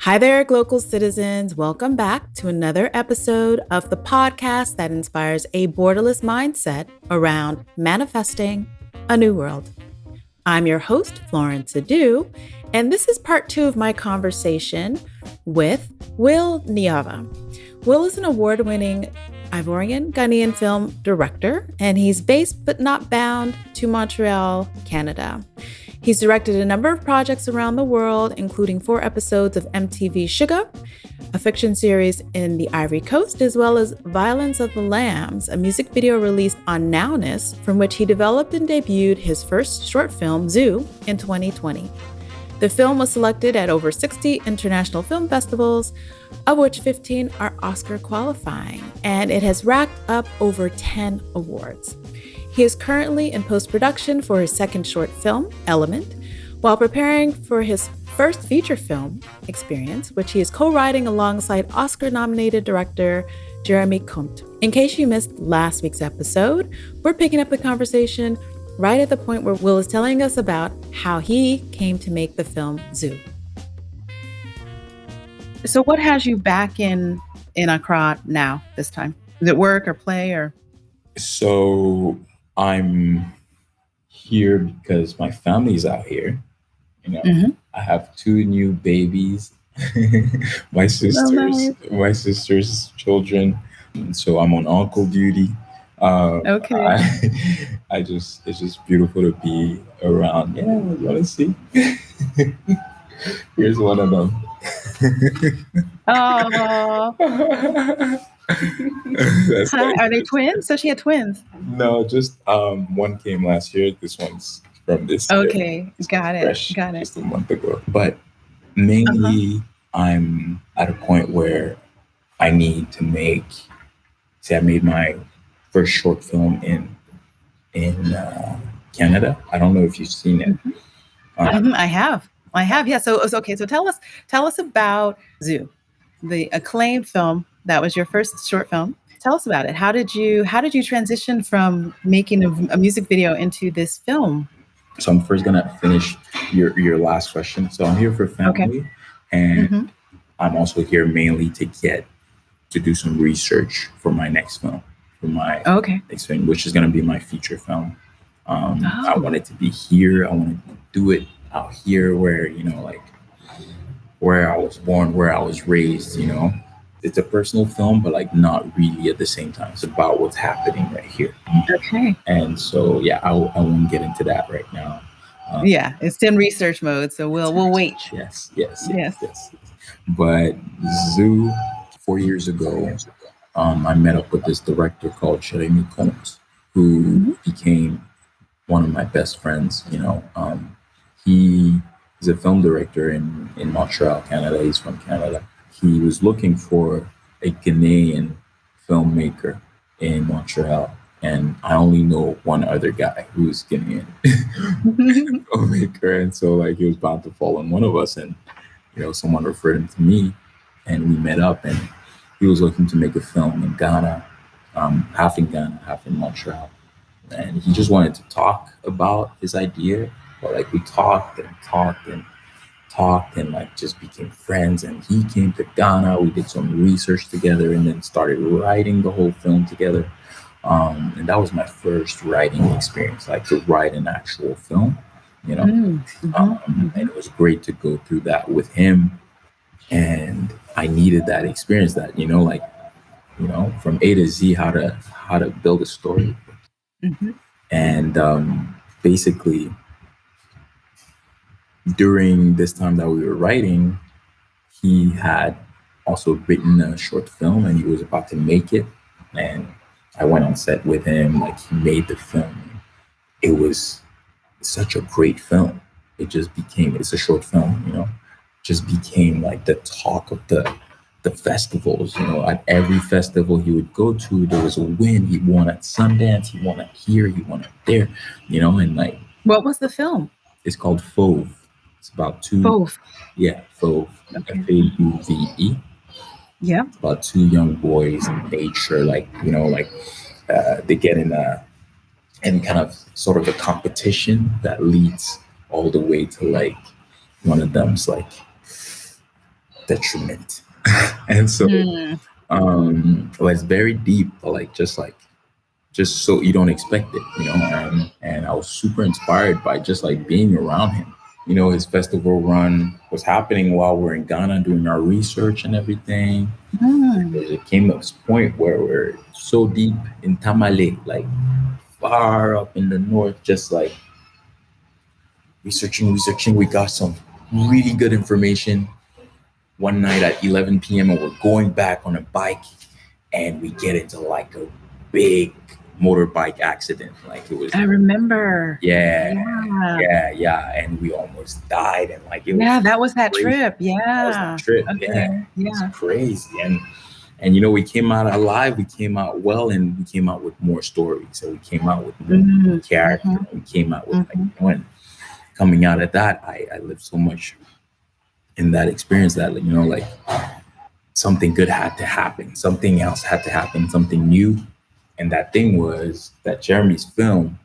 Hi there, Glocal citizens. Welcome back to another episode of the podcast that inspires a borderless mindset around manifesting a new world. I'm your host, Florence, and this is part 2 of my conversation with Will Niava. Will is an award-winning Ivorian-Ghanaian film director, and he's based but not bound to Montreal, Canada. He's directed a number of projects around the world, including 4 episodes of MTV Shuga, a fiction series in the Ivory Coast, as well as Violence of the Lambs, a music video released on NOWNESS, from which he developed and debuted his first short film, Zoo, in 2020. The film was selected at over 60 international film festivals, of which 15 are Oscar qualifying, and it has racked up over 10 awards. He is currently in post-production for his second short film, Element, while preparing for his first feature film, Experience, which he is co-writing alongside Oscar-nominated director Jérémy Comte. In case you missed last week's episode, we're picking up the conversation right at the point where Will is telling us about how he came to make the film Zoo. So what has you back in Accra now, this time? Is it work or play or? So I'm here because my family's out here. I have 2 new babies, my sister's children. So I'm on uncle duty. Okay. It's just beautiful to be around. Yeah, you want to see? Here's one of them. Oh. Are they twins? So she had twins. No, just one came last year. This one's from this year. Okay, got it. Just a month ago. But mainly, I'm at a point where I need to I made my first short film in Canada. I don't know if you've seen it. I have. Yeah. So okay. So tell us about Zoo, the acclaimed film. That was your first short film. Tell us about it. How did you transition from making a music video into this film? So I'm first gonna finish your last question. So I'm here for family, and I'm also here mainly to do some research for my next film, next film, which is gonna be my feature film. I wanted to be here. I wanted to do it out here, where where I was born, where I was raised. It's a personal film, but not really at the same time. It's about what's happening right here. Okay. And so, I won't get into that right now. It's in research mode, so we'll wait. Yes. But Zoo, 4 years ago, I met up with this director called Jérémy Comte, who became one of my best friends. He is a film director in Montreal, Canada. He's from Canada. He was looking for a Ghanaian filmmaker in Montreal, and I only know one other guy who's Ghanaian filmmaker, and so he was bound to fall on one of us, and someone referred him to me, and we met up, and he was looking to make a film in Ghana, half in Ghana, half in Montreal, and he just wanted to talk about his idea, but we talked and just became friends, and he came to Ghana. We did some research together and then started writing the whole film together. And that was my first writing experience, to write an actual film, and it was great to go through that with him. And I needed that experience, that, from A to Z, how to build a story. And basically, during this time that we were writing, he had also written a short film, and he was about to make it. And I went on set with him. He made the film. It was such a great film. It's a short film, just became the talk of the festivals. At every festival he would go to, there was a win. He won at Sundance, he won at here, he won at there, and What was the film? It's called Fauve. It's about 2. Fauve. Yeah, Fauve. Okay. Fauve. Yeah. It's about 2 young boys in nature, they get in kind of sort of a competition that leads all the way to one of them's detriment. And so it was very deep, but just so you don't expect it, and I was super inspired by just like being around him. His festival run was happening while we're in Ghana doing our research and everything. It came to this point where we're so deep in Tamale, like far up in the north, just like researching. We got some really good information one night at 11 p.m. and we're going back on a bike and we get into like a big motorbike accident. Like it was, I remember. yeah. And we almost died. And like, that was that crazy. trip. Yeah. That was that trip. Okay. It's crazy. And we came out alive, we came out well, and we came out with more stories. So we came out with more character. We came out with and coming out of that, I lived so much in that experience that, something good had to happen. Something else had to happen, something new. And that thing was that Jérémy's film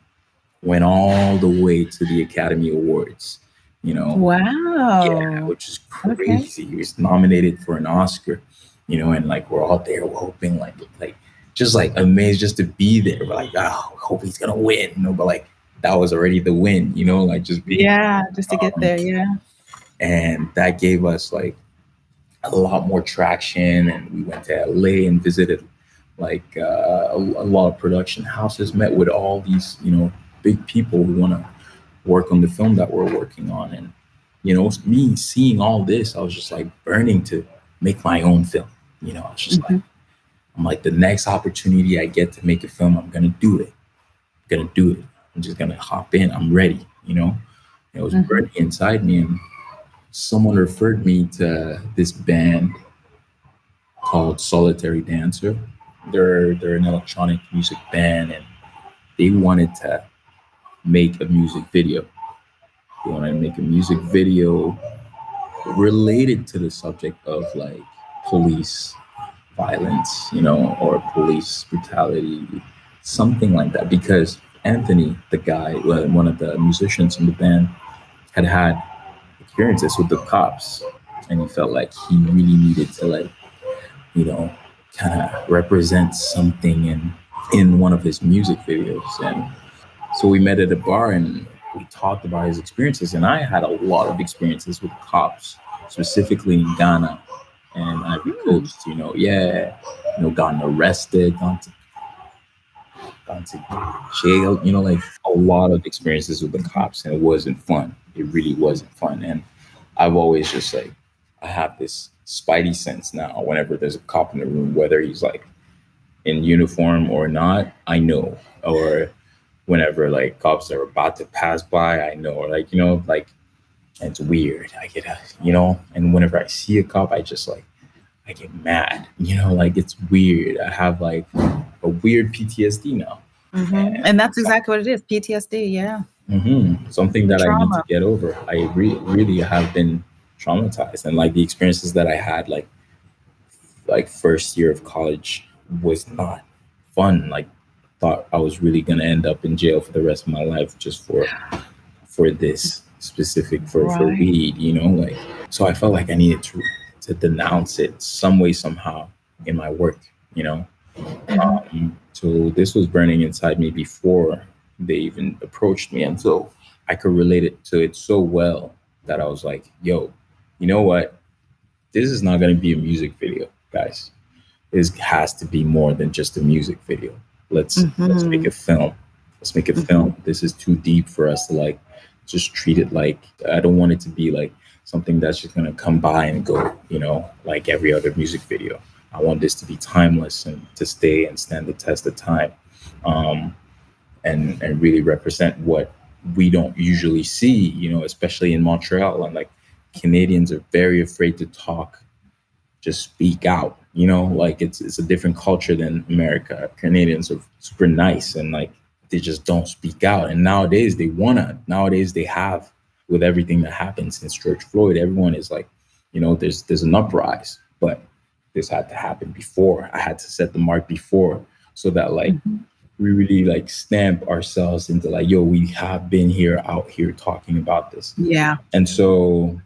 went all the way to the Academy Awards, Wow. Yeah, which is crazy. Okay. He was nominated for an Oscar, and like we're all there, we're hoping like just like amazed just to be there. We're like, oh, hope he's gonna win, but like that was already the win, like just being just to get there, And that gave us like a lot more traction, and we went to LA and visited like a lot of production houses, met with all these big people who want to work on the film that we're working on. And me seeing all this, I was just like burning to make my own film. I was just I'm like, the next opportunity I get to make a film, I'm gonna do it. I'm just gonna hop in. I'm ready. It was burning inside me, and someone referred me to this band called Solitary Dancer. They're an electronic music band, and they wanted to make a music video. They wanted to make a music video related to the subject of like police violence, or police brutality, something like that. Because Anthony, the guy, one of the musicians in the band, had experiences with the cops, and he felt like he really needed to kind of represent something in one of his music videos. And so we met at a bar and we talked about his experiences, and I had a lot of experiences with cops, specifically in Ghana and Ivory Coast, gotten arrested, gone to jail, like a lot of experiences with the cops, and it wasn't fun. It really wasn't fun. And I've always just like, I have this spidey sense now. Whenever there's a cop in the room, whether he's like in uniform or not, I know. Or whenever like cops are about to pass by, I know. Or like, it's weird. I get, and whenever I see a cop, I just like, I get mad, like it's weird. I have like a weird PTSD now. And that's exactly what it is. PTSD. Yeah. Something that trauma. I need to get over. I really have been traumatized, and like the experiences that I had, like first year of college was not fun. Like thought I was really going to end up in jail for the rest of my life just for this specific, for weed, like, so I felt like I needed to denounce it some way, somehow in my work, so this was burning inside me before they even approached me. And so I could relate it to it so well that I was like, yo, you know what? This is not going to be a music video, guys. This has to be more than just a music video. Let's make a film. Let's make a film. This is too deep for us to like just treat it like, I don't want it to be like something that's just going to come by and go, like every other music video. I want this to be timeless and to stay and stand the test of time, and really represent what we don't usually see, especially in Montreal. And like Canadians are very afraid to talk, just speak out, like it's a different culture than America. Canadians are super nice and like they just don't speak out. And nowadays they have, with everything that happened since George Floyd, everyone is like, there's an uprise, but this had to happen before. I had to set the mark before, so that like we really like stamp ourselves into like, yo, we have been out here talking about this. Yeah. And so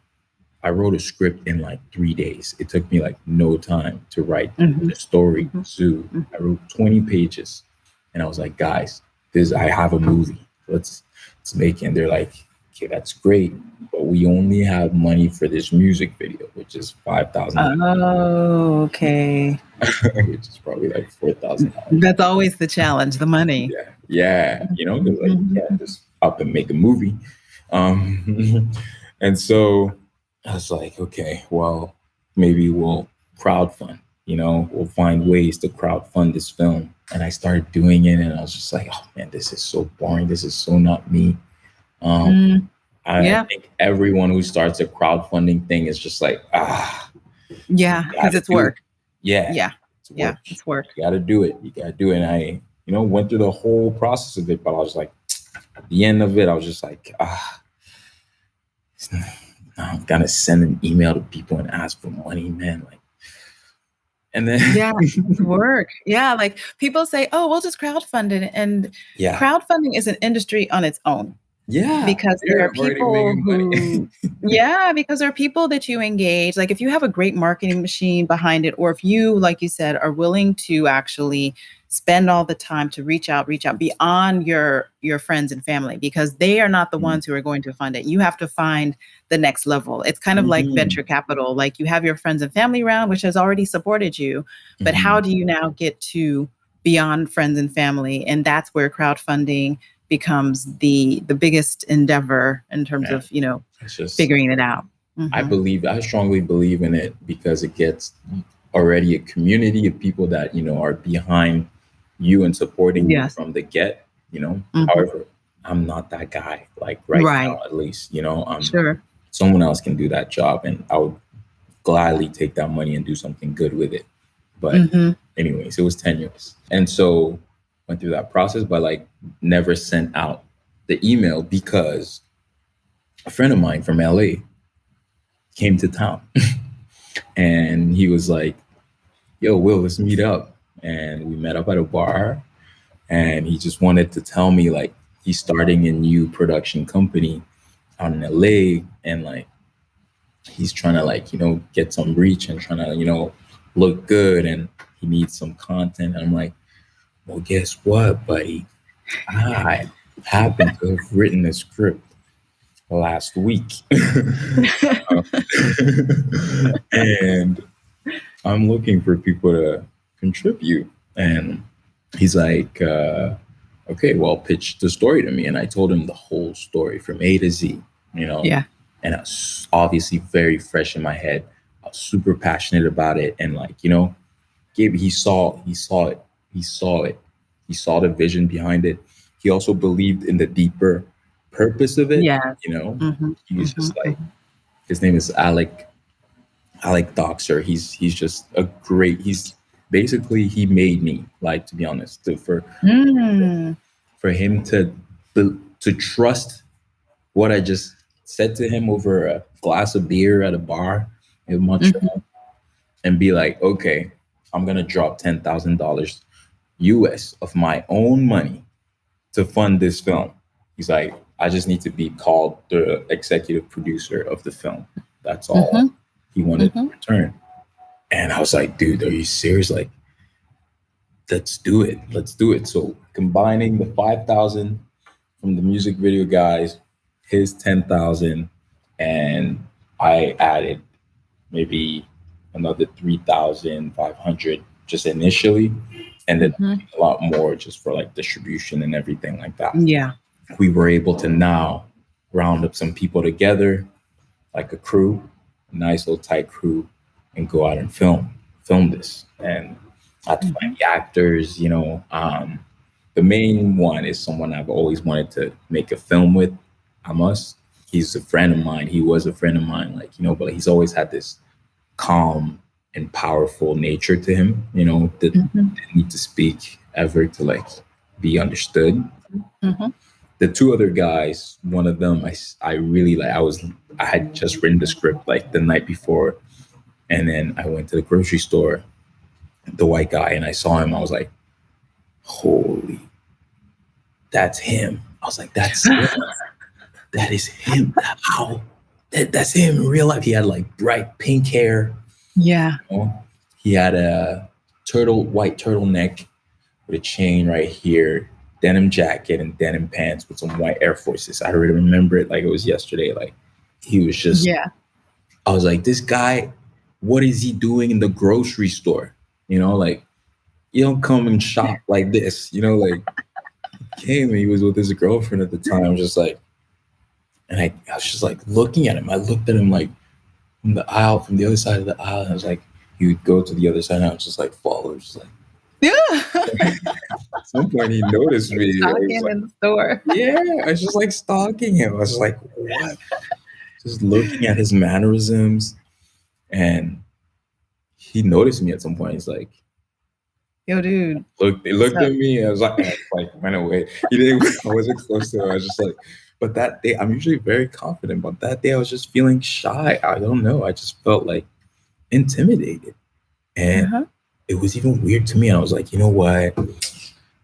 I wrote a script in like 3 days. It took me like no time to write Mhm. the story. Mhm. So I wrote 20 pages, and I was like, guys, this I have a movie. Let's make it. And they're like, okay, that's great, but we only have money for this music video, which is $5,000, Oh, okay. which is probably like $4,000. That's always the challenge, the money. Yeah, yeah, 'cause like Mhm. yeah, just up and make a movie. And so I was like, okay, well, maybe we'll crowdfund. We'll find ways to crowdfund this film. And I started doing it, and I was just like, oh man, this is so boring. This is so not me. Um, Mm, I yeah. think everyone who starts a crowdfunding thing is just like, Yeah, you because gotta it's do it. work. Yeah, Yeah. it's Yeah, work. it's work. You gotta do it. You gotta do it. And I, went through the whole process of it, but I was like, at the end of it, I was just like, I'm gonna send an email to people and ask for money, man. Like, and then Yeah, it's work. Yeah, like people say, "Oh, we'll just crowdfund it." And yeah, crowdfunding is an industry on its own yeah, because there are they're already people making money. who yeah, because there are people that you engage. Like if you have a great marketing machine behind it, or if you, like you said, are willing to actually spend all the time to reach out beyond your friends and family, because they are not the ones who are going to fund it. You have to find the next level. It's kind of like venture Mhm, capital. Like you have your friends and family around, which has already supported you, but how mhm. do you now get to beyond friends and family? And that's where crowdfunding becomes the biggest endeavor in terms Yeah, of it's just figuring it out. Hmm. I strongly believe in it because it gets already a community of people that are behind you and supporting you Yes. from the get. Hmm. However, I'm not that guy. Like right Right. now, at least, Sure. someone else can do that job, and I would gladly take that money and do something good with it. But Hmm. anyways, it was tenuous, and so went through that process, but like never sent out the email because a friend of mine from LA came to town, and he was like, "Yo, Will, let's meet up." And we met up at a bar, and he just wanted to tell me like he's starting a new production company out in LA, and like he's trying to like get some reach and trying to look good, and he needs some content. And I'm like, well, guess what, buddy? I happen to have written a script last week. And I'm looking for people to contribute. And he's like, okay, well, pitch the story to me. And I told him the whole story from A to Z, you know, Yeah. and I was obviously very fresh in my head. I was super passionate about it. And like, he saw it, he saw the vision behind it. He also believed in the deeper purpose of it. Yes. Hmm. He was Hmm. just like, his name is Alec Doxer. He's just a great. He's basically he made me, like, to be honest, Mm. for him to trust what I just said to him over a glass of beer at a bar in Hmm. Montreal, and be like, okay, I'm gonna drop $10,000 US of my own money to fund this film. He's like, I just need to be called the executive producer of the film. That's all Hmm. he wanted in Hmm. return. And I was like, dude, are you serious? Like, let's do it. Let's do it. So combining the 5,000 from the music video guys, his 10,000, and I added maybe another 3,500 just initially, and then Hmm. a lot more just for like distribution and everything like that. Yeah. We were able to now round up some people together, like a crew, a nice little tight crew, and go out and film this. And I had to Hmm. find the actors. The main one is someone I've always wanted to make a film with. Amos. He's a friend of mine. He was a friend of mine, but he's always had this calm and powerful nature to him. That Hmm. didn't need to speak ever to like be understood. Hmm. The two other guys, one of them I really like. I had just written the script like the night before, and then I went to the grocery store, the white guy, and I saw him. I was like, holy, that's him. I was like, that is him. How That's him in real life. He had like bright pink hair. Yeah. You know? He had a white turtleneck with a chain right here, denim jacket and denim pants with some white Air Forces. I really remember it like it was yesterday. Like he was just, Yeah. I was like, this guy, what is he doing in the grocery store? You know, like you don't come and shop like this. You know, like he came and he was with his girlfriend at the time. Just like, and I was just like looking at him. I looked at him like from the aisle, from the other side of the aisle. And I was like, he would go to the other side and I was just like follow, just like. Yeah. At some point he noticed me. Stalking Like, in the store. yeah, I was just like stalking him. I was like, what? Just looking at his mannerisms. And he noticed me at some point. He's like, yo, dude. He looked at me. I was like, went away. He didn't, I wasn't close to him. I was just like, but that day, I'm usually very confident, but that day I was just feeling shy. I don't know. I just felt like intimidated. And it was even weird to me. And I was like, you know what?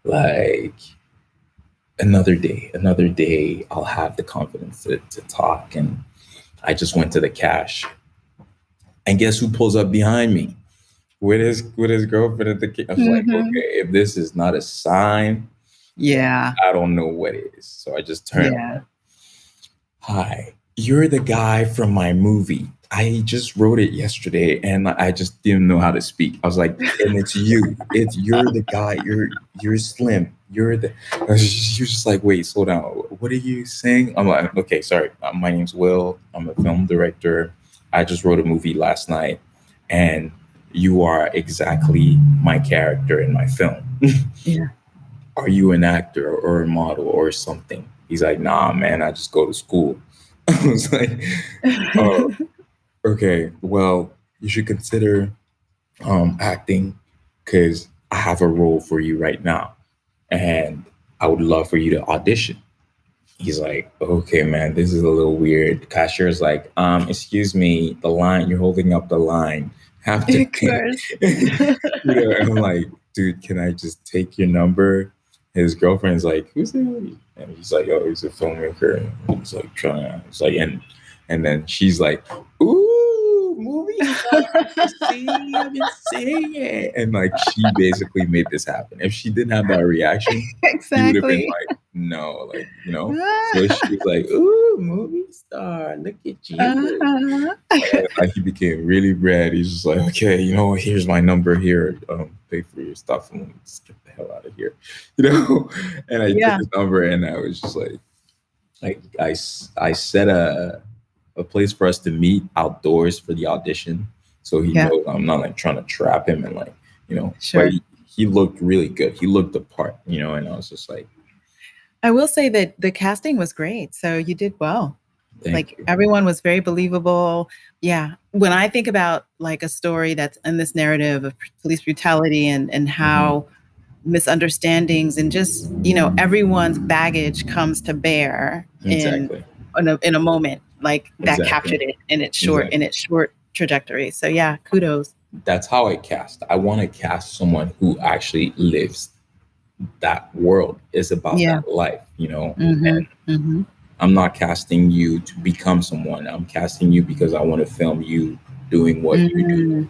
Like, another day, I'll have the confidence to talk. And I just went to the cash. And guess who pulls up behind me? With his girlfriend at the I was like, okay, if this is not a sign, yeah, I don't know what is. So I just turned around. Hi, you're the guy from my movie. I just wrote it yesterday and I just didn't know how to speak. I was like, and it's you. You're the guy. You're slim. You're the. You're just like, wait, slow down. What are you saying? I'm like, okay, sorry. My name's Will. I'm a film director. I just wrote a movie last night, and you are exactly my character in my film. Yeah. Are you an actor or a model or something? He's like, nah, man, I just go to school. I was like, oh, okay, well, you should consider acting because I have a role for you right now. And I would love for you to audition. He's like, okay, man, this is a little weird. Cashier's like, excuse me, the line, you're holding up the line. Have to you know, and I'm like, dude, can I just take your number? His girlfriend's like, who's that? And he's like, oh, he's a filmmaker. And he's like trying to, it's like, and then she's like, ooh, movie star. I've been saying it. And like, she basically made this happen. If she didn't have that reaction, he would have been like, no, like, you know. So she was like, ooh, movie star, look at you. And like, he became really red. He's just like, okay, you know, here's my number here. Pay for your stuff and let's get the hell out of here, you know. And I took his number and I was just like I set a place for us to meet outdoors for the audition, so he knows I'm not like trying to trap him and like, you know. Sure. But he looked really good. He looked the part, you know. And I was just like, I will say that the casting was great, so you did well. Like everyone was very believable. Yeah. When I think about like a story that's in this narrative of police brutality and how misunderstandings and just, you know, everyone's baggage comes to bear in a moment, like that captured it in its short trajectory. So yeah, kudos. That's how I cast. I want to cast someone who actually lives that world, is about that life, you know. And I'm not casting you to become someone. I'm casting you because I want to film you doing what you do,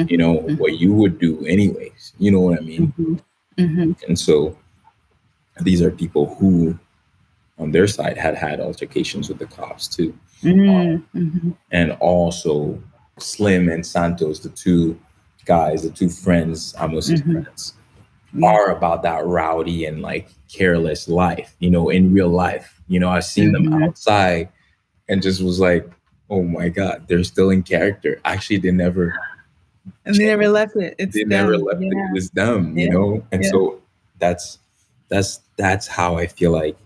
you know, what you would do anyways. You know what I mean? And so these are people who, on their side, had altercations with the cops too. And also Slim and Santos, the two guys, the two friends, Amos's friends, are about that rowdy and like careless life, you know, in real life. You know, I've seen them outside and just was like, oh my God, they're still in character. Actually, they never left it. They never left it. It's them, you know? And so that's how I feel like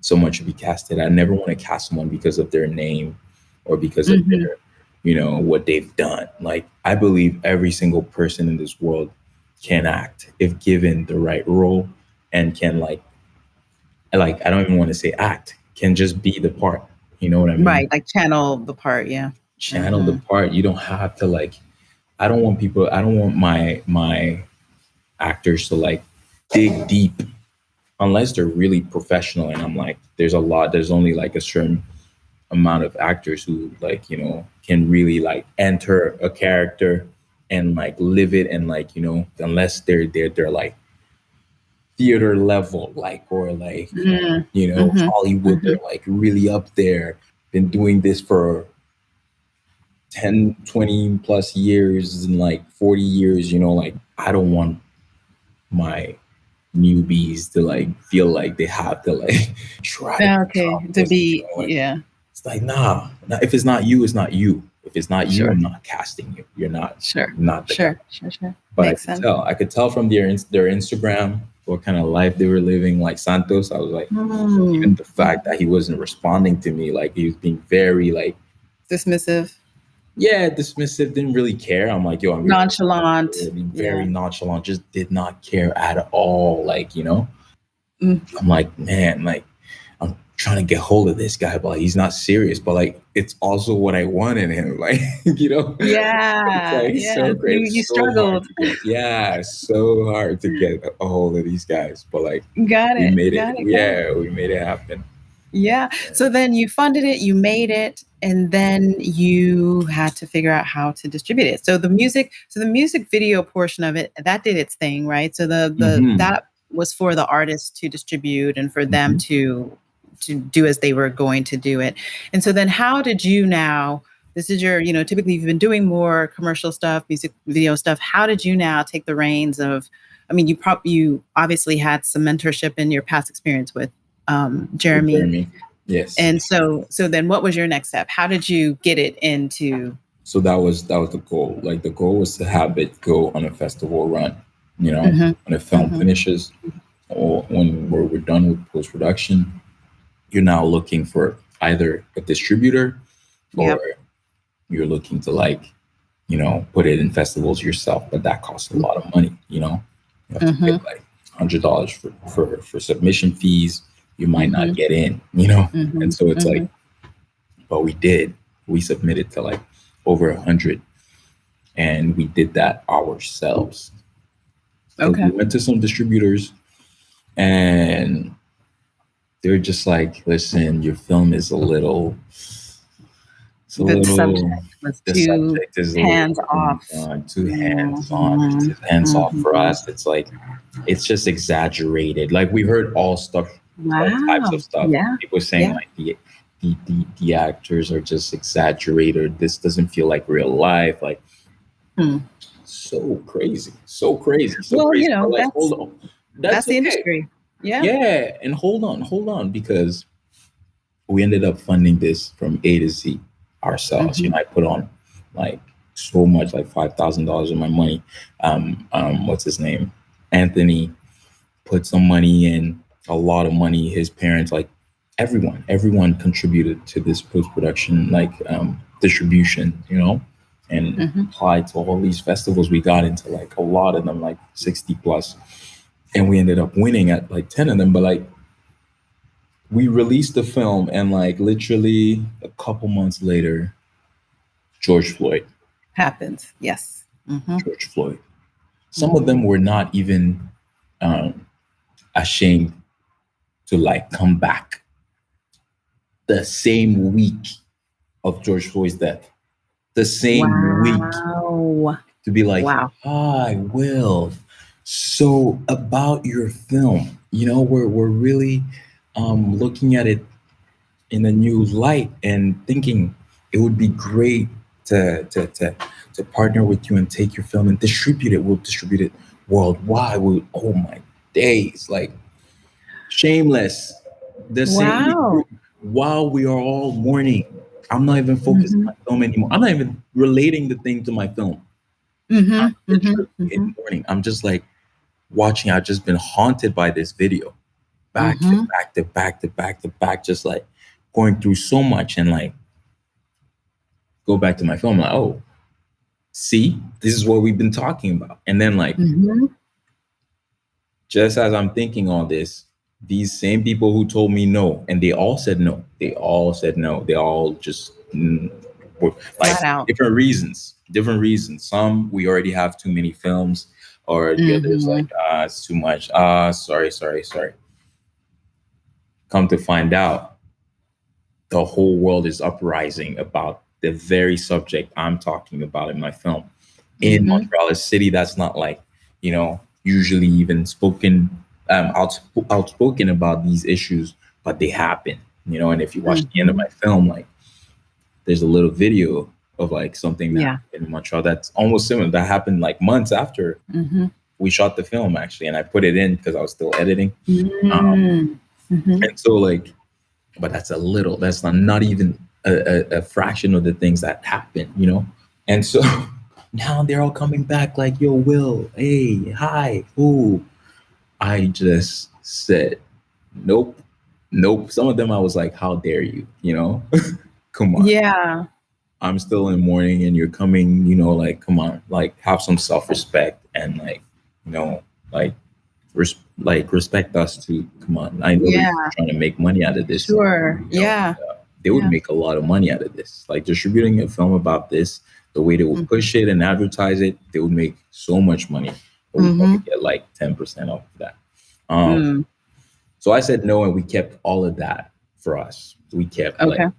someone should be casted. I never want to cast someone because of their name or because of their, you know, what they've done. Like, I believe every single person in this world can act if given the right role, and can like I don't even want to say act, can just be the part. You know what I mean? Right, like channel the part, Channel the part. You don't have to like, I don't want my actors to like dig deep unless they're really professional. And I'm like, there's only like a certain amount of actors who like, you know, can really like enter a character and like live it, and like, you know, unless they're like theater level, like, or like, Mm. you know, Mhm. Hollywood, they're Mhm. like really up there, been doing this for 10, 20 plus years and like 40 years, you know, like I don't want my newbies to like feel like they have to like try to Okay, become to this, you be, know, like yeah, it's like if it's not you, it's not you. If it's not you, sure, I'm not casting you. You're sure, not the guy. sure, sure, sure. But Makes sense. I could tell from their Instagram what kind of life they were living. Like Santos, I was like, even Mm. the fact that he wasn't responding to me, like he was being very like, Dismissive, yeah, dismissive, didn't really care. I'm like, yo, I'm your nonchalant. very Yeah. nonchalant, just did not care at all. Like, you know, Mm. I'm like, man, like I'm trying to get hold of this guy, but like, he's not serious. But like, it's also what I want in him. Like, you know, it's Yeah, like yeah. so great, You so hard struggled. to get. Yeah, so hard to get a hold of these guys. But like, Got we it. made it. Got it. Got it. Yeah, we made it happen. Yeah. So then you funded it, you made it, and then you had to figure out how to distribute it. So the music video portion of it, that did its thing, right? So the Mm-hmm. that was for the artists to distribute and for them Mm-hmm. to do as they were going to do it. And so then how did you now, this is your, typically you've been doing more commercial stuff, music video stuff. How did you now take the reins of, I mean, you obviously had some mentorship in your past experience with With Jérémy. Jeremy, yes. And so then what was your next step? How did you get it into? So that was the goal. Like the goal was to have it go on a festival run. You know, Mhm, when the film mhm. finishes or when we're done with post production, you're now looking for either a distributor or Yep. you're looking to like, you know, put it in festivals yourself. But that costs a lot of money. You know, you have to pay Mhm, like $100 for submission fees. You might not mhm, get in. You know, and mhm, so it's like, mhm. but we did. We submitted to like over 100, and we did that ourselves because we Okay. went to some distributors and they're just like, listen, your film is a little, it's a The little, subject was the too subject is a little hands off. too hands on, too Mhm, hands off for mhm. us. It's like, it's just exaggerated. Like we heard all types of Wow. stuff. Yeah. People saying Yeah. like the actors are just exaggerated. This doesn't feel like real life. Like Hmm. so crazy, so crazy, so Well, crazy. But like, that's hold on, that's that's the okay. industry. Yeah. Yeah, and hold on, because we ended up funding this from A to Z ourselves. You Mhm. know, I put on like so much, like $5,000 of my money. What's his name? Anthony put some money in, a lot of money. His parents, like everyone contributed to this post production, like distribution. You know, and Mhm. applied to all these festivals. We got into like a lot of them, like 60 plus, and we ended up winning at like 10 of them. But like we released the film, and like literally a couple months later, George Floyd, Happens. Yes. Mhm. George Floyd. Some of Mhm. them were not even um, ashamed to like come back the same week of George Floyd's death, the same week, Wow. to be like, Wow. "Hi, Will. So about your film, you know, we're really looking at it in a new light and thinking it would be great to partner with you and take your film and distribute it. We'll distribute it worldwide. Oh my days, like shameless. The same week Wow. while we are all mourning. I'm not even focused on Mhm. my film anymore. I'm not even relating the thing to my film. I'm Mhm. Mhm. literally in Mhm. mourning. I'm just like watching. I've just been haunted by this video, back to Mhm. back to back to back to back, just like going through so much, and like go back to my film, like, oh, see, this is what we've been talking about. And then like, Mhm. just as I'm thinking all this, these same people who told me no, and they all said no. They all said no. They all just were like Flat out. different reasons. Different reasons. Some we already have too many films, or the others like Mhm. it's too much. Sorry. Come to find out, the whole world is uprising about the very subject I'm talking about in my film. In Montreal, a city that's not like, usually even spoken, outspoken about these issues, but they happen, and if you watch the end of my film, like there's a little video of like something that happened in Montreal that's almost similar, that happened like months after we shot the film actually, and I put it in because I was still editing. And so like, but that's not even a fraction of the things that happen, and so now they're all coming back like, yo, Will, hey, hi, ooh. I just said, nope. Some of them I was like, how dare you, come on. Yeah. I'm still in mourning and you're coming, like, come on, like have some self-respect and like, like, respect us too. Come on. I know you're trying to make money out of this. Sure. Yeah. They would make a lot of money out of this. Like distributing a film about this, the way they would push it and advertise it, they would make so much money. But we probably get like 10% off of that. So I said no, and we kept all of that for us. We kept like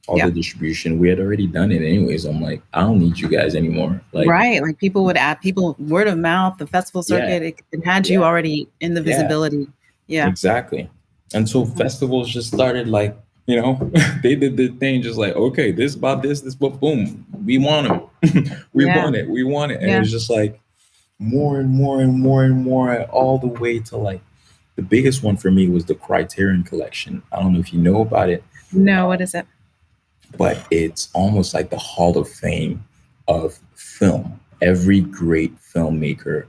all the distribution. We had already done it anyways. I'm like, I don't need you guys anymore. Like, right. Like people would add word of mouth, the festival circuit, it had you already in the visibility. Yeah. Exactly. And so festivals just started like, they did the thing just like, okay, this about this, but boom, we want them. We want it. And it was just like more and more and more and more, all the way to like, the biggest one for me was the Criterion Collection. I don't know if you know about it. No, what is it? But it's almost like the Hall of Fame of film. Every great filmmaker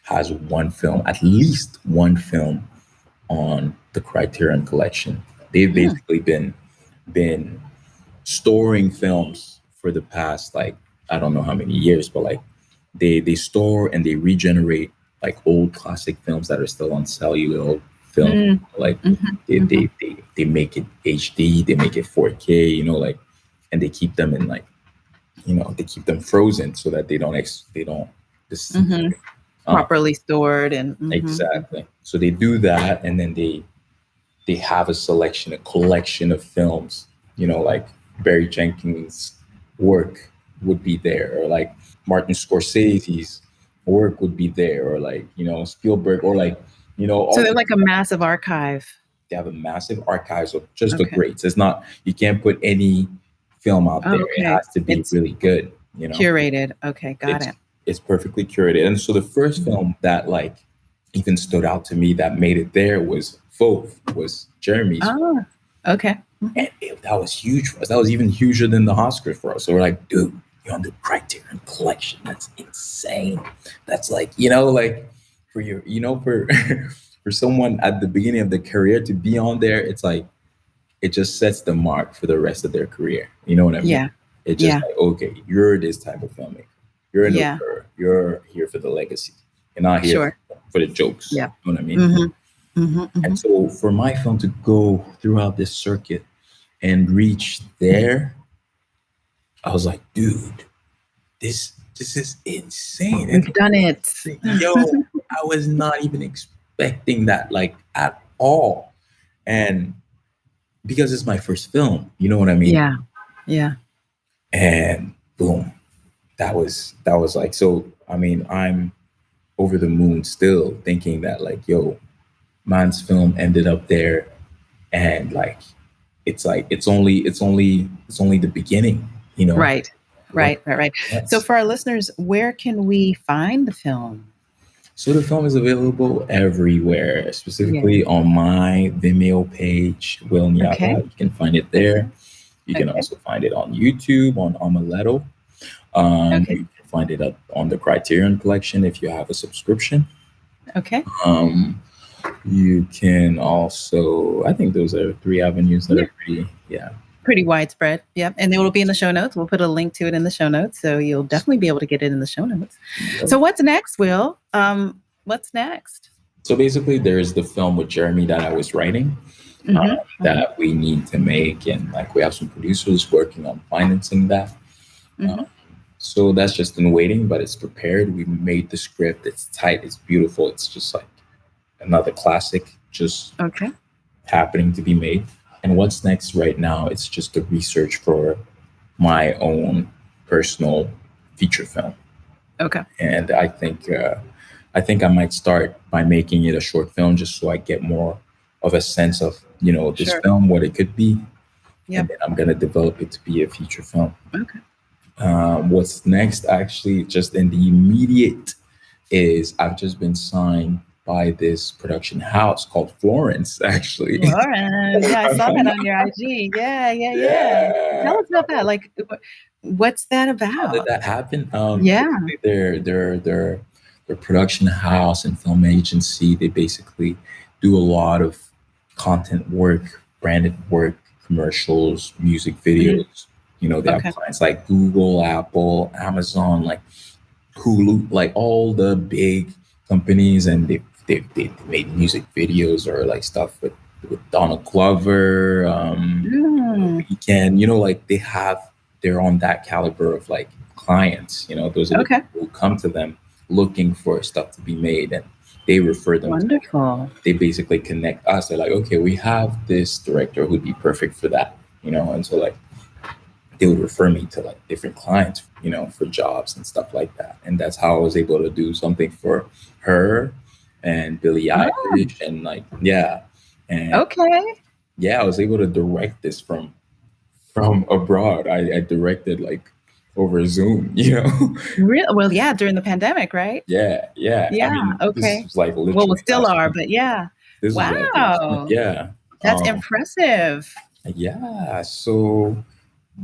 has one film, at least one film on the Criterion Collection. They've basically been storing films for the past, like, I don't know how many years, but like they store and they regenerate like old classic films that are still on cellular film. Like they make it HD, they make it 4K, like, and they keep them in like, they keep them frozen so that they don't properly stored and exactly. So they do that, and then they have a collection of films, like Barry Jenkins' work would be there, or like Martin Scorsese's work would be there, or like, Spielberg, or like, so they're like a massive archive. They have a massive archives of just the greats. It's not, you can't put any film out there. It has to be really good, curated. Okay, got it. It's perfectly curated. And so the first film that like even stood out to me that made it there was Jérémy's. Oh, okay. And that was huge for us. That was even huger than the Oscars for us. So we're like, dude, you're on the Criterion Collection. That's insane. That's like, like for your, for someone at the beginning of their career to be on there, it's like, it just sets the mark for the rest of their career. You know what I mean? Yeah. It's just like, okay, you're this type of filmmaker. You're an author. You're here for the legacy. You're not here for the jokes. Yeah. You know what I mean? And so for my film to go throughout this circuit and reach there, I was like, dude, this is insane. You've done it. Yo, I was not even expecting that, like, at all. And because it's my first film, you know what I mean? Yeah. And boom, that was like, so, I mean, I'm over the moon still thinking that like, yo, man's film ended up there. And like, it's only the beginning, Right. Yes. So for our listeners, where can we find the film? So the film is available everywhere, specifically on my Vimeo page, Will Niava. Okay. You can find it there. You can also find it on YouTube, on Omeletto. You can find it on the Criterion Collection if you have a subscription. Okay. You can also, I think those are 3 avenues that are pretty widespread. Yep. And it will be in the show notes. We'll put a link to it in the show notes. So you'll definitely be able to get it in the show notes. Yep. So what's next, Will? What's next? So basically there's the film with Jérémy that I was writing that we need to make. And like, we have some producers working on financing that. So that's just in waiting, but it's prepared. We made the script. It's tight. It's beautiful. It's just like another classic, just happening to be made. And what's next right now? It's just the research for my own personal feature film. Okay. And I think I might start by making it a short film, just so I get more of a sense of, this Sure. film, what it could be. Yep. And then I'm gonna develop it to be a feature film. Okay. What's next, actually, just in the immediate, is I've just been signed by this production house called Florence, actually. Florence. Yeah, I saw that on your IG. Yeah. Tell us about that. Like, what's that about? How did that happen? Yeah. Their production house and film agency, they basically do a lot of content work, branded work, commercials, music videos. They have clients like Google, Apple, Amazon, like Hulu, like all the big companies, and they made music videos or like stuff with Donald Glover, Weekend. Like they're on that caliber of like clients. Those are the people who come to them looking for stuff to be made, and they refer them. Wonderful. They basically connect us. They're like, okay, we have this director who'd be perfect for that. And so like they would refer me to like different clients, for jobs and stuff like that. And that's how I was able to do something for H.E.R and Billy Eilish, and like, yeah. And I was able to direct this from abroad. I directed like over Zoom, Real well, yeah, during the pandemic, right? Yeah. I mean, this was like literally. Well, we still are, but yeah. Wow. Yeah. That's impressive. Yeah. So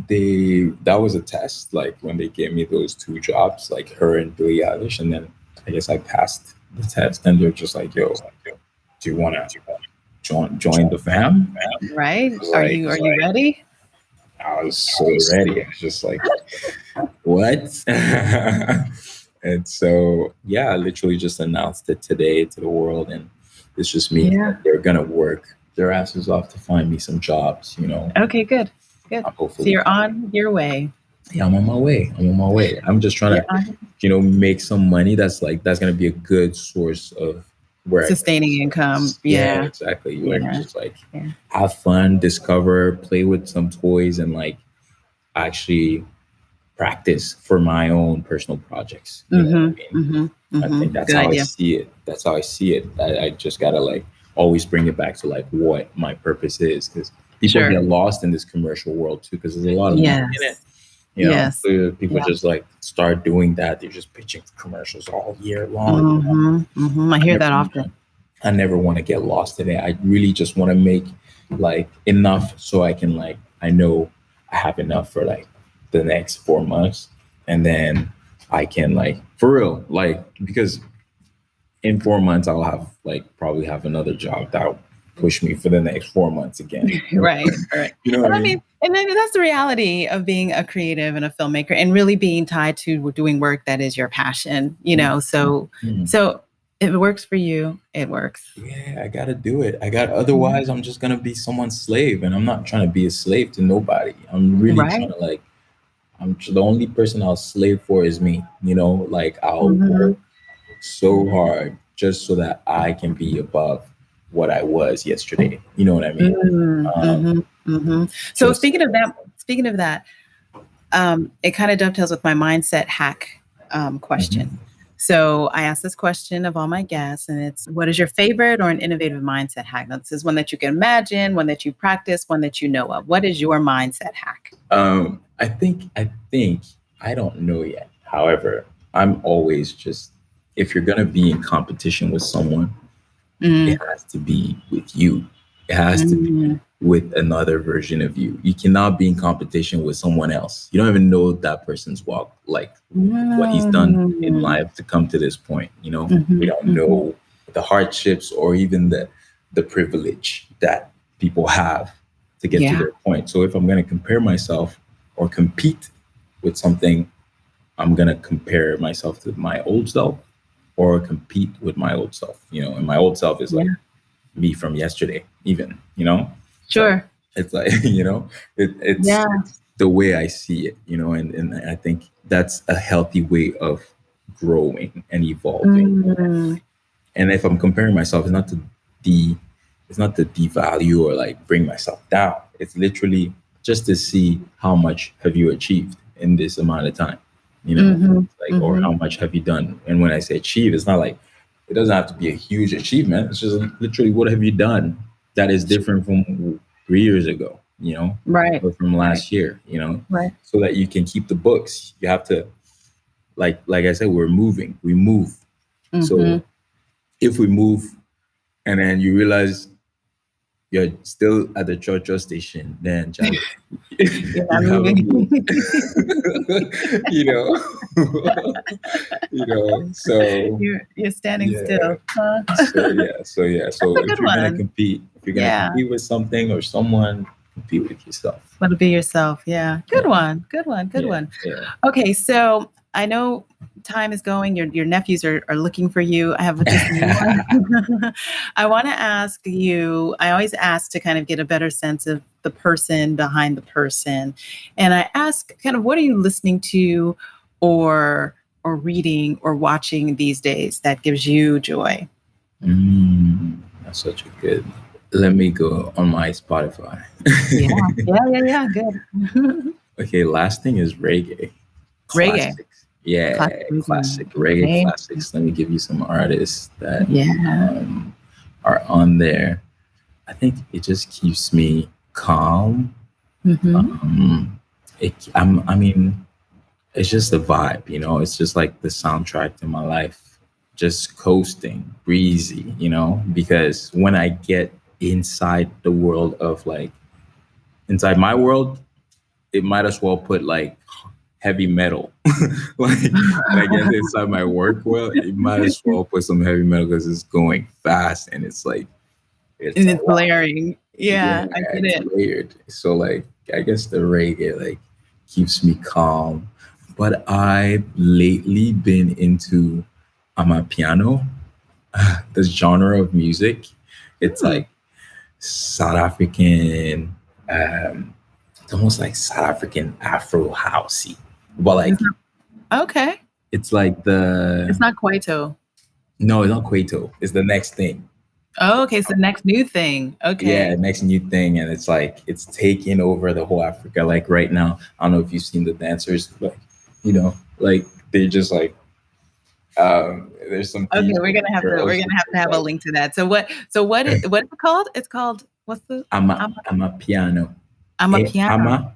that was a test, like when they gave me those two jobs, like H.E.R and Billy Eilish, and then I guess I passed the test, and they're just like, yo, do you want to join the fam? Right. Are you ready? I was so ready. I was just like, what? And so, I literally just announced it today to the world, and it's just me. Yeah. They're going to work their asses off to find me some jobs, Okay, good. Hopefully. So you're on your way. Yeah, I'm on my way. I'm just trying to, make some money that's going to be a good source of where sustaining income. Yeah, exactly. Where I just like have fun, discover, play with some toys, and like actually practice for my own personal projects. You know what I mean? I think that's how I see it. That's how I see it. I just gotta like always bring it back to like what my purpose is, because people get lost in this commercial world too, because there's a lot of money in it. So people just like start doing that. They're just pitching commercials all year long. I hear that often. I never want to get lost in it. I really just want to make like enough so I can like, I know I have enough for like the next 4 months, and then I can like, for real, like, because in 4 months I'll have like probably have another job that will push me for the next 4 months again. Right. You know what I mean? And then that's the reality of being a creative and a filmmaker, and really being tied to doing work that is your passion, so if it works for you, it works. Yeah, I got to do it. Otherwise I'm just going to be someone's slave, and I'm not trying to be a slave to nobody. I'm really trying to like, the only person I'll slave for is me, like I'll work so hard just so that I can be above what I was yesterday. You know what I mean? So speaking of that, it kind of dovetails with my mindset hack question. So I ask this question of all my guests, and it's, what is your favorite or an innovative mindset hack? Now, this is one that you can imagine, one that you practice, one that you know of. What is your mindset hack? I think I don't know yet. However, I'm always just, if you're going to be in competition with someone, it has to be with you. It has to be with another version of you. You cannot be in competition with someone else. You don't even know that person's walk, like what he's done in life to come to this point. We don't know the hardships or even the privilege that people have to get to their point. So if I'm going to compare myself or compete with something, I'm going to compare myself to my old self or compete with my old self, and my old self is like me from yesterday, even, Sure. So it's like, it's the way I see it, and I think that's a healthy way of growing and evolving. And if I'm comparing myself, it's not to it's not to devalue or like bring myself down. It's literally just to see how much have you achieved in this amount of time, you know, like, or how much have you done. And when I say achieve, it's not like, it doesn't have to be a huge achievement. It's just literally, what have you done that is different from 3 years ago, you know, Right. or from last year, you know, Right. so that you can keep the books. You have to, like I said, we move. So if we move and then you realize you're still at the church station, then Charlie, You're not you haven't moving. moved. you know, so You're standing yeah. still. Huh? So a if good you're gonna one. compete, compete with something or someone, compete with yourself. Want to be yourself. Yeah. Good one. Good Yeah, one. yeah. Okay. So I know time is going. Your nephews are looking for you. I have just one. I want to ask you, I always ask to kind of get a better sense of the person behind the person. And I ask kind of, what are you listening to or reading or watching these days that gives you joy? That's such a good. Let me go on my Spotify. Yeah. Good. Okay, last thing is reggae. Reggae. Classics. Yeah, classic reggae Okay. classics. Let me give you some artists that Yeah. are on there. I think it just keeps me calm. I mean, it's just a vibe, you know. It's just like the soundtrack to my life, just coasting, breezy, you know. Because when I get inside the world of like inside my world, it might as well put like heavy metal. Like, and I get inside my work world, it might as well put some heavy metal because it's going fast and it's like it's And a it's lot. blaring. Yeah, I get It's it. layered. So like I guess the reggae like keeps me calm. But I've lately been into piano, this genre of music. It's like South African, it's almost like South African Afro housey. But like Okay. it's like It's not Kwaito. no, it's not Kwaito. It's the next thing. Oh, okay. So next new thing. Okay. Yeah, next new thing, and it's like it's taking over the whole Africa. Like right now, I don't know if you've seen the dancers, like you know, like they're just like there's some Okay, people, we're gonna have to have a link to that. So what is it called? It's called what's the I'm a piano. I'm a piano.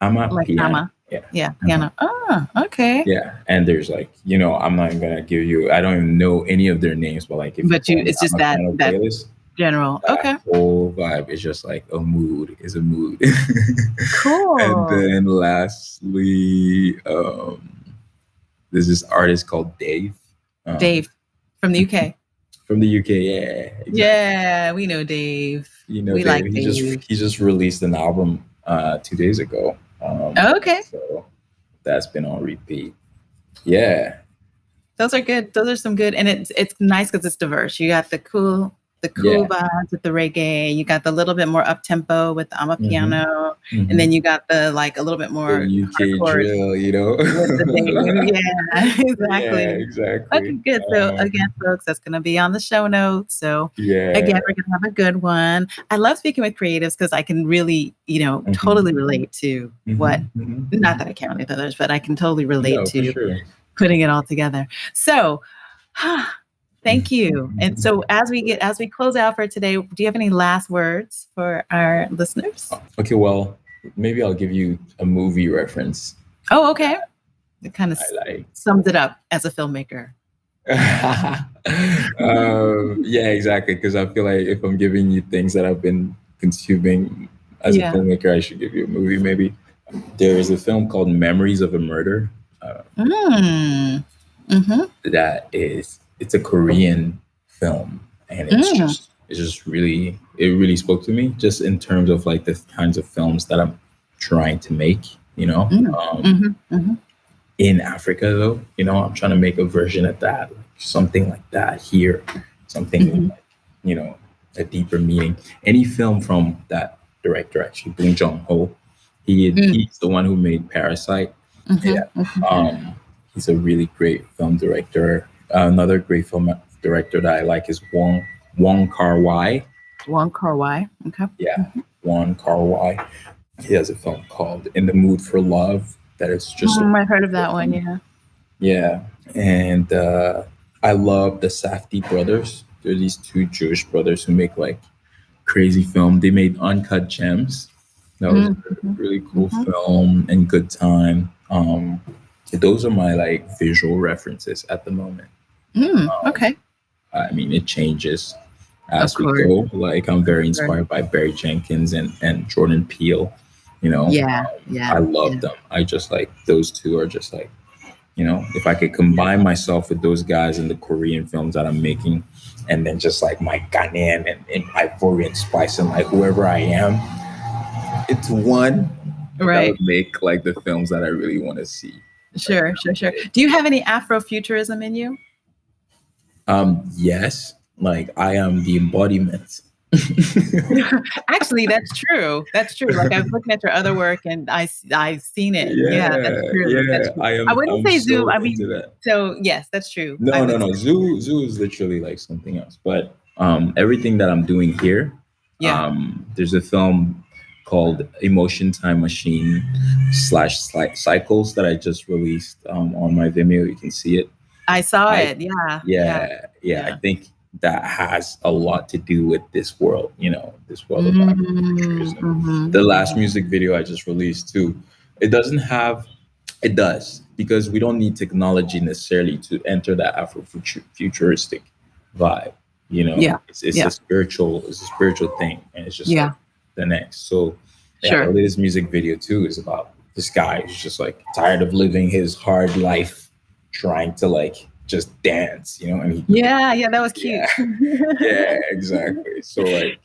I'm a Like piano. Yeah, piano. Oh, okay. Yeah, and there's like I'm not even gonna give you. I don't even know any of their names, but like if But you it's just that playlist, general. that Okay. whole vibe is just like a mood. Is a mood. Cool. And then lastly, there's this artist called Dave. Dave from the UK. From the UK, yeah. Exactly. Yeah, we know Dave. You know we Dave. like He Dave. just released an album 2 days ago. Okay. So that's been on repeat. Yeah. Those are good. Those are some good, and it's nice because it's diverse. You got the cool vibes with the reggae. You got the little bit more up tempo with the amapiano, and then you got the like a little bit more the UK drill, you know. Yeah, exactly. Yeah, exactly. Okay, good. So again, folks, that's going to be on the show notes. So yeah, again, we're going to have a good one. I love speaking with creatives because I can really, totally relate to what. Not that I count with others, but I can totally relate to putting it all together. So. Thank you. And so as we close out for today, do you have any last words for our listeners? Okay, well, maybe I'll give you a movie reference. Oh, okay. It kind of sums it up as a filmmaker. Yeah, exactly. Because I feel like if I'm giving you things that I've been consuming as a filmmaker, I should give you a movie. Maybe there is a film called Memories of a Murder. It's a Korean film, and it really spoke to me, just in terms of like the kinds of films that I'm trying to make, in Africa though, I'm trying to make a version of that, something like that here, something like, a deeper meaning. Any film from that director, actually, Bong Joon-ho, he's the one who made Parasite. He's a really great film director. Another great film director that I like is Wong Kar-wai. Wong Kar-wai. Okay. Yeah, Wong Kar-wai. He has a film called In the Mood for Love that is just I heard of that one. Yeah. yeah. And I love the Safdie brothers. They're these two Jewish brothers who make like crazy film. They made Uncut Gems. That was a really cool film and good time. Those are my like visual references at the moment. Okay. I mean, it changes as Of we course. go. Like I'm very inspired by Barry Jenkins and Jordan Peele. You know, Yeah. I love them. I just like those two are just like, you know, if I could combine myself with those guys in the Korean films that I'm making, and then just like my Ghanaian and Ivorian spice and like whoever I am, it's one that would make like the films that I really want to see. Sure. Do you have any Afrofuturism in you? Yes, like I am the embodiment. Actually, that's true. Like I was looking at your other work and I've seen it. Yeah, that's true. Yeah, That's true. I wouldn't say Zoo. so I mean, into that. so yes, that's true. No. Zoo is literally like something else. But everything that I'm doing here, there's a film called Emotion Time Machine / Cycles that I just released on my Vimeo. You can see it. I saw it. Yeah. I think that has a lot to do with this world, you know, this world of Afrofuturism. The last music video I just released too, it does, because we don't need technology necessarily to enter that Afrofuturistic vibe, you know. It's a spiritual thing, and it's just like the next. So the latest music video too is about this guy who's just like tired of living his hard life, trying to like just dance, you know. And that was cute. Yeah, exactly. So like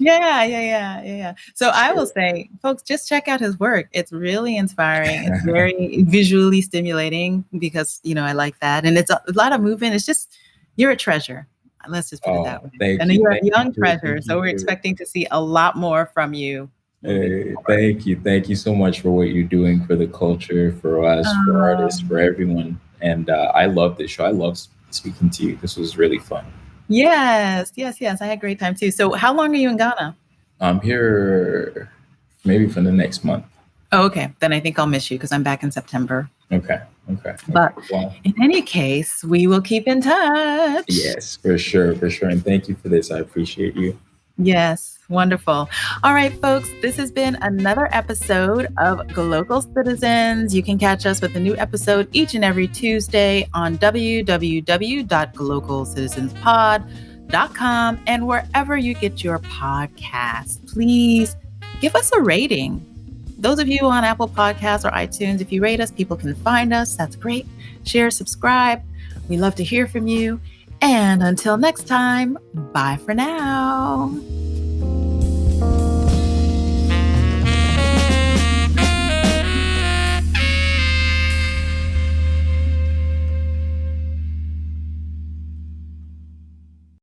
so I will say, folks, just check out his work. It's really inspiring. It's very visually stimulating, because you know I like that, and it's a lot of movement. It's just, you're a treasure. Let's just put it that way. And you're a young treasure, so we're expecting to see a lot more from you. Hey, thank you so much for what you're doing for the culture, for us, for artists, for everyone. And I love this show. I love speaking to you. This was really fun. Yes. I had a great time too. So how long are you in Ghana? I'm here maybe for the next month. Oh, okay. Then I think I'll miss you because I'm back in September. Okay. But in any case, we will keep in touch. Yes, for sure. And thank you for this. I appreciate you. Yes, wonderful. All right, folks, this has been another episode of Glocal Citizens. You can catch us with a new episode each and every Tuesday on www.glocalcitizenspod.com and wherever you get your podcasts. Please give us a rating. Those of you on Apple Podcasts or iTunes, if you rate us, people can find us. That's great. Share, subscribe. We love to hear from you. And until next time, bye for now.